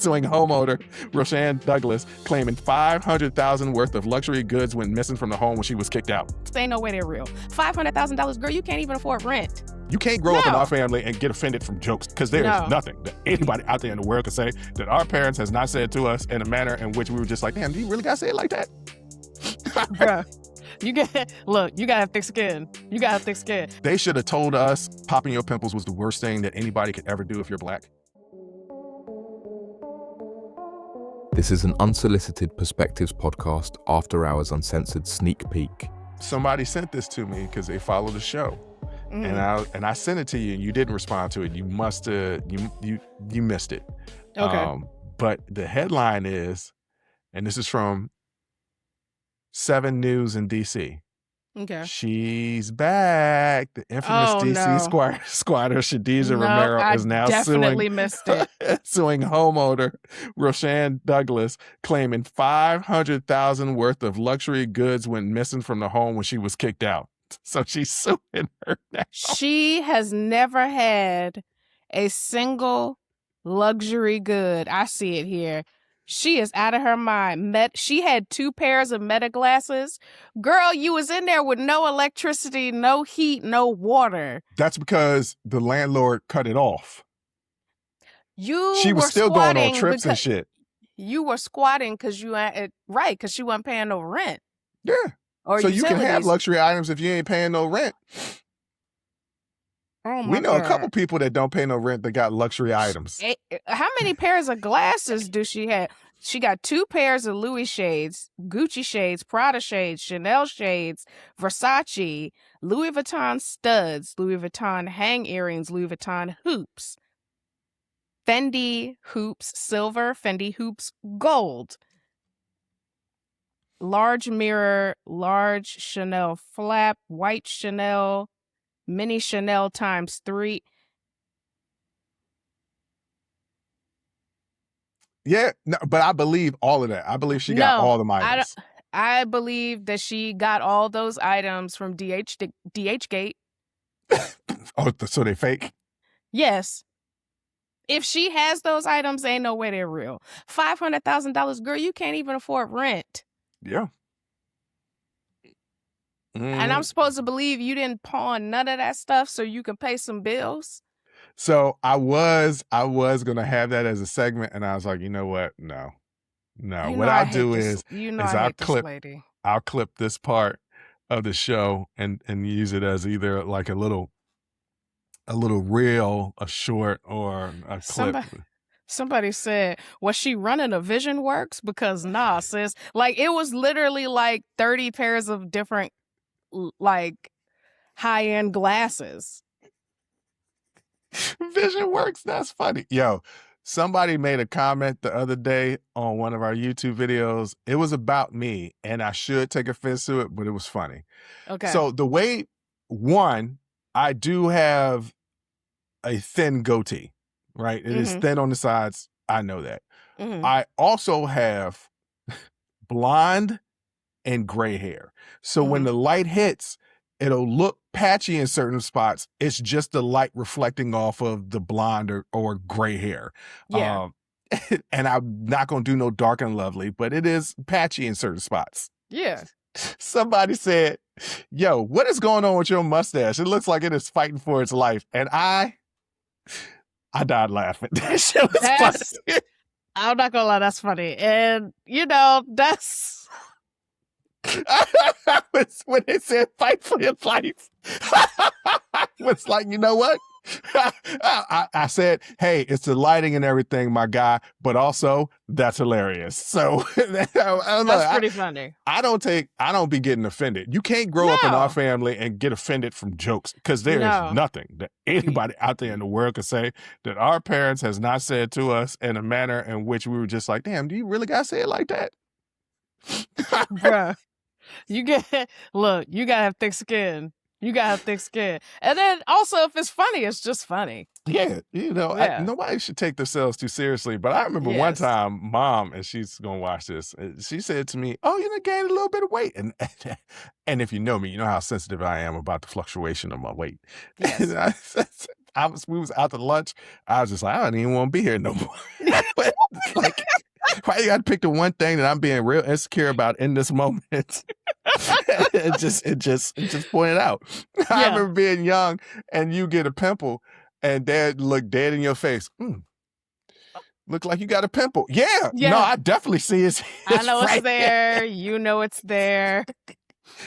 suing homeowner Roshann Douglas, claiming $500,000 worth of luxury goods went missing from the home when she was kicked out. Ain't no way they're real. $500,000, girl, you can't even afford rent. You can't grow up in our family and get offended from jokes, because there's nothing that anybody out there in the world can say that our parents has not said to us in a manner in which we were just like, damn, do you really gotta say it like that? Bruh. You gotta have thick skin. You gotta have thick skin. They should have told us popping your pimples was the worst thing that anybody could ever do if you're black. This is an Unsolicited Perspectives podcast, After Hours Uncensored sneak peek. Somebody sent this to me because they follow the show. And I sent it to you and you didn't respond to it. You must have, you missed it. Okay. But the headline is, and this is from 7 News in DC. Okay. She's back. The infamous DC squatter Shadiza Romero is now definitely missed it. suing homeowner Roshann Douglas, claiming $500,000 worth of luxury goods went missing from the home when she was kicked out. So she's suing her now. She has never had a single luxury good. I see it here. She is out of her mind. She had 2 pairs of Meta glasses. Girl, you was in there with no electricity, no heat, no water. That's because the landlord cut it off. She was still going on trips and shit. You were squatting because because she wasn't paying no rent. Yeah. Or so utilities. You can have luxury items if you ain't paying no rent. Oh my we know God. a couple people that don't pay no rent that got luxury items. How many pairs of glasses do she have? She got 2 pairs of Louis shades, Gucci shades, Prada shades, Chanel shades, Versace, Louis Vuitton studs, Louis Vuitton hang earrings, Louis Vuitton hoops, Fendi hoops silver, Fendi hoops gold, large mirror, large Chanel flap, white Chanel, mini Chanel times 3. Yeah, no, but I believe all of that. I believe she got all the items. I believe that she got all those items from DHGate. Oh, so they fake? Yes. If she has those items, ain't no way they're real. $500,000, girl, you can't even afford rent. Yeah. And I'm supposed to believe you didn't pawn none of that stuff so you can pay some bills? So I was gonna have that as a segment, and I was like, you know what? No. What I'll do is I'll clip this part of the show and use it as either like a little reel, a short, or a clip. Somebody said, was she running a Vision Works? Because nah, sis. Like, it was literally like 30 pairs of different like high-end glasses. Vision Works, that's funny. Yo, somebody made a comment the other day on one of our YouTube videos. It was about me, and I should take offense to it, but it was funny. Okay. So the way, I do have a thin goatee, right? It is thin on the sides. I know that. I also have blonde and gray hair. So when the light hits, it'll look patchy in certain spots. It's just the light reflecting off of the blonde or gray hair. Yeah. And I'm not going to do no dark and lovely, but it is patchy in certain spots. Yeah. Somebody said, yo, what is going on with your mustache? It looks like it is fighting for its life. And I died laughing. That shit was funny. I'm not gonna lie, that's funny. And, that's... When they said fight for your life, I was like, you know what? I said, hey, it's the lighting and everything, my guy, but also that's hilarious. So that's pretty funny. I don't be getting offended. You can't grow up in our family and get offended from jokes, because there is nothing that anybody out there in the world could say that our parents has not said to us in a manner in which we were just like, damn, do you really gotta say it like that? Bruh. You gotta have thick skin. You gotta have thick skin. And then also, if it's funny, it's just funny. Yeah, nobody should take themselves too seriously. But I remember one time, Mom, and she's gonna watch this, she said to me, "Oh, you done gained a little bit of weight." And if you know me, you know how sensitive I am about the fluctuation of my weight. Yes. We was out to lunch. I was just like, I don't even want to be here no more. But, you had to pick the one thing that I'm being real insecure about in this moment. it just pointed out. I remember being young and you get a pimple and dad look dead in your face. Look like you got a pimple. Yeah. No, I definitely see it. I know it's there. You know it's there.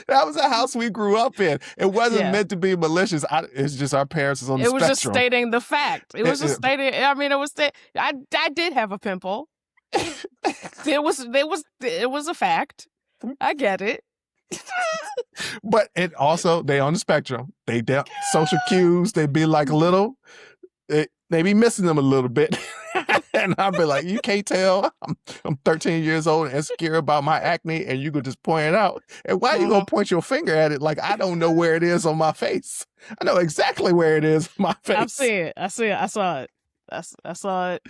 That was a house we grew up in. It wasn't meant to be malicious. It's just our parents was on the spectrum. It was just stating the fact. It was just stating. I mean, it was. I did have a pimple. It was a fact. I get it. But it also, they on the spectrum. They social cues. They be like a little. They be missing them a little bit. And I'll be like, you can't tell. I'm 13 years old and insecure about my acne, and you could just point it out. And why are you going to point your finger at it like I don't know where it is on my face? I know exactly where it is on my face. I see it. I saw it. I saw it.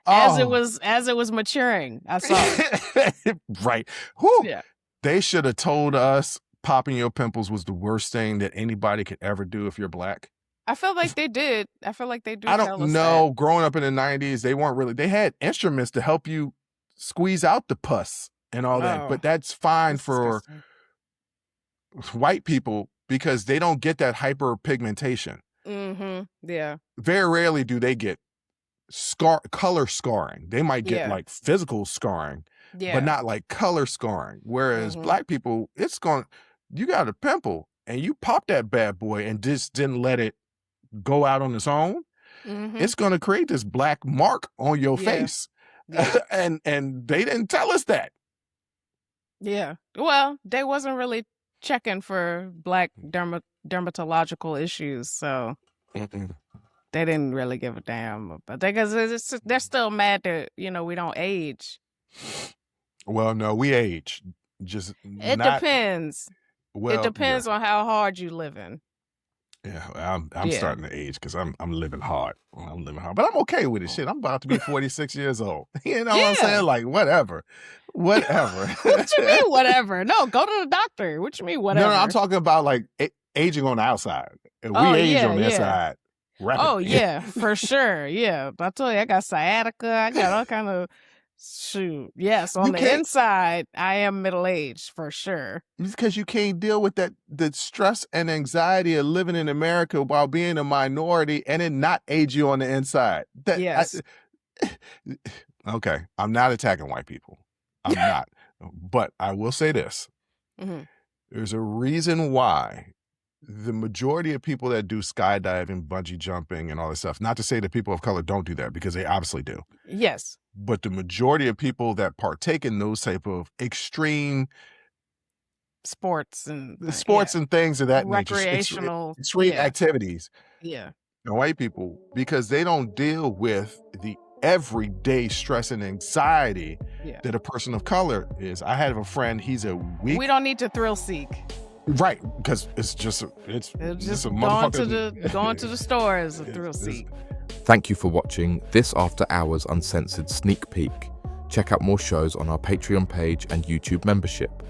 As it was maturing, I saw it. Right. Whew. Yeah. They should have told us popping your pimples was the worst thing that anybody could ever do if you're black. I feel like they did. I feel like they do. I don't know. Growing up in the 90s, they weren't really, they had instruments to help you squeeze out the pus and all that. But that's fine for white people because they don't get that hyperpigmentation. Yeah. Very rarely do they get color scarring. They might get like physical scarring, but not like color scarring. Whereas black people, you got a pimple and you pop that bad boy and just didn't let it go out on its own, it's going to create this black mark on your face. And they didn't tell us that. Yeah. Well, they wasn't really checking for black dermatological issues, so they didn't really give a damn. But because they're still mad that, we don't age. Well, no, we age. Just depends. Well, it depends on how hard you living. Yeah, I'm starting to age because I'm living hard. I'm living hard, but I'm okay with it. Shit, I'm about to be 46 years old. You know what I'm saying? Like whatever. What you mean whatever? No, go to the doctor. What you mean whatever? No, I'm talking about like aging on the outside. We age on the inside. Rapidly. Oh yeah, for sure. Yeah, but I told you I got sciatica. I got all kind of. Shoot. Yes, on the inside, I am middle-aged for sure. Because you can't deal with the stress and anxiety of living in America while being a minority and it not age you on the inside. Yes. Okay, I'm not attacking white people. I'm not. But I will say this. There's a reason why the majority of people that do skydiving, bungee jumping, and all this stuff, not to say that people of color don't do that, because they obviously do. Yes. But the majority of people that partake in those type of extreme sports and things of that recreational nature, extreme activities. Yeah. And white people, because they don't deal with the everyday stress and anxiety that a person of color is. I have a friend, he's a weak. We don't need to thrill seek. Right, because it's just a motherfucker. Going to the store is a thrill seek. Thank you for watching this After Hours Uncensored sneak peek. Check out more shows on our Patreon page and YouTube membership.